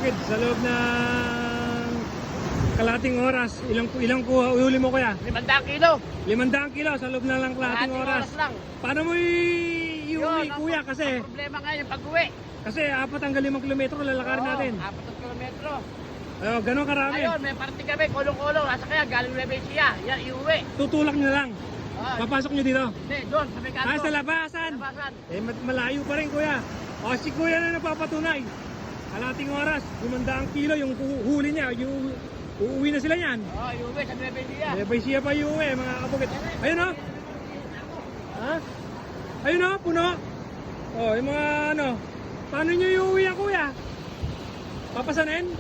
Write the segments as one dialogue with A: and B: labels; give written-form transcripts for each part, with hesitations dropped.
A: kabukid, sa loob ng kalating oras. Ilang kuha uhuli mo kuya?
B: 500 kilo.
A: 500 kilo sa loob na lang kalating oras.
B: lang.
A: Paano mo iuwi kuya? Kasi
B: Ang problema ngayon pag-uwi.
A: 4 hanggang 5 kilometro lalakarin natin.
B: 4 kilometro.
A: Ganun karami.
B: Ayun, may party kami, kulong-kulong. Nasa kaya, galing Nuevesia. Yan, iuwi.
A: Tutulak nyo lang. Papasok nyo dito.
B: Hindi, doon, sa may kanto.
A: Sa labasan.
B: Labasan.
A: Malayo pa rin kuya. Si kuya na napapatunay. Kalating oras, 500 kilo yung huli niya. Uuwi na sila yan.
B: Iuwi sa Nuevesia.
A: Nuevesia pa iuwi mga kabukid. Ayun o. Ayun o, puno. Yung mga ano. Paano nyo iuwi yan kuya? Papasanin?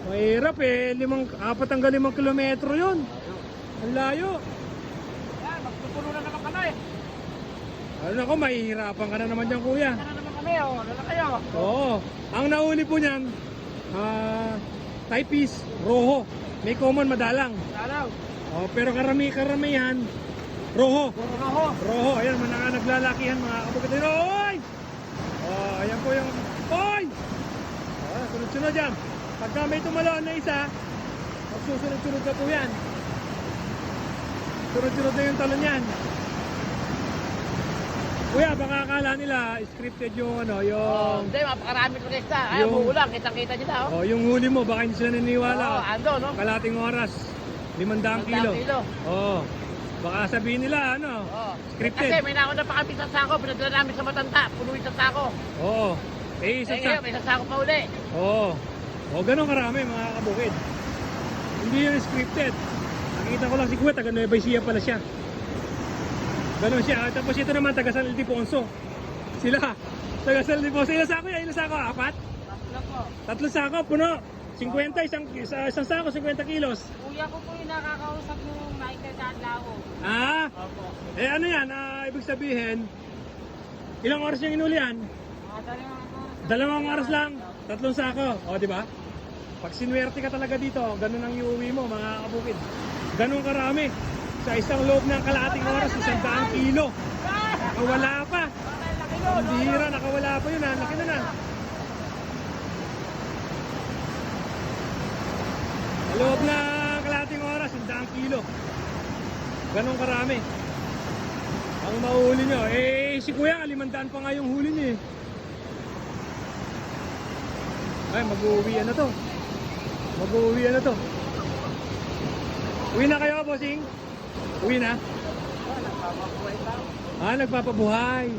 A: Mahirap 4 hanggang 5 kilometro yun. Ang layo.
B: Yan, magpupuno na naman kami.
A: Ano ako, mahihirapan ka na naman dyan kuya.
B: Yan na naman kami, Lala kayo.
A: Ang nauli po niyan, typees, roho. May common madalang.
B: Lalaw.
A: Pero karamihan, roho.
B: Puro roho.
A: Roho, ayan, naglalakihan mga kabukid. Oy! Ayan po yung, oy! Sunod-sunod yan. Pagka may tumalon na isa, magsusunod-sunod na po yan. Sunod-sunod na yung talon yan. Kuya, baka akala nila scripted yung yung...
B: Hindi, mapakarami ko nesta. Ay, umuulang, kitang-kita nila,
A: yung huli mo, baka hindi sila naniniwala.
B: Ando, no?
A: Kalating oras, 500 kilo. Baka sabihin nila, scripted.
B: Kasi may nauna pa kami sa sako, pinadala namin sa Matanda, punuin sa sako. Ngayon, may sasako pa uli.
A: Ganun karami mga kabukid. Hindi yun scripted. Nakita ko lang si Kuya, taga Nueva Ecija pala siya. Ganun siya. Tapos ito naman, taga San Ildefonso. Sila, taga San Ildefonso. Ilang sako yan? Ilang sako? 4?
B: 3 po.
A: 3 sako, puno. 50, isang sako, 50 kilos.
B: Kuya ko po yung nakakausap nung Michael Cadlao. Opo.
A: Ano yan? Ibig sabihin, ilang oras yung inuli yan? 2 oras lang. 3 sako. Di ba? Pag sinuwerte ka talaga dito, ganun ang iuwi mo mga kabukid. Ganun karami. Sa isang loob ng kalating oras, 100 kilo. Nakawala pa. Ang bihira, nakawala pa yun. Laki na. Sa loob ng kalating oras, 100 kilo. Ganun karami. Ang mahuli nyo. Si Kuya, 500 pa nga yung huli niya mag-uwian na to. Uwi na kayo, bossing? Uwi na?
B: Nagpapabuhay pa.
A: Nagpapabuhay.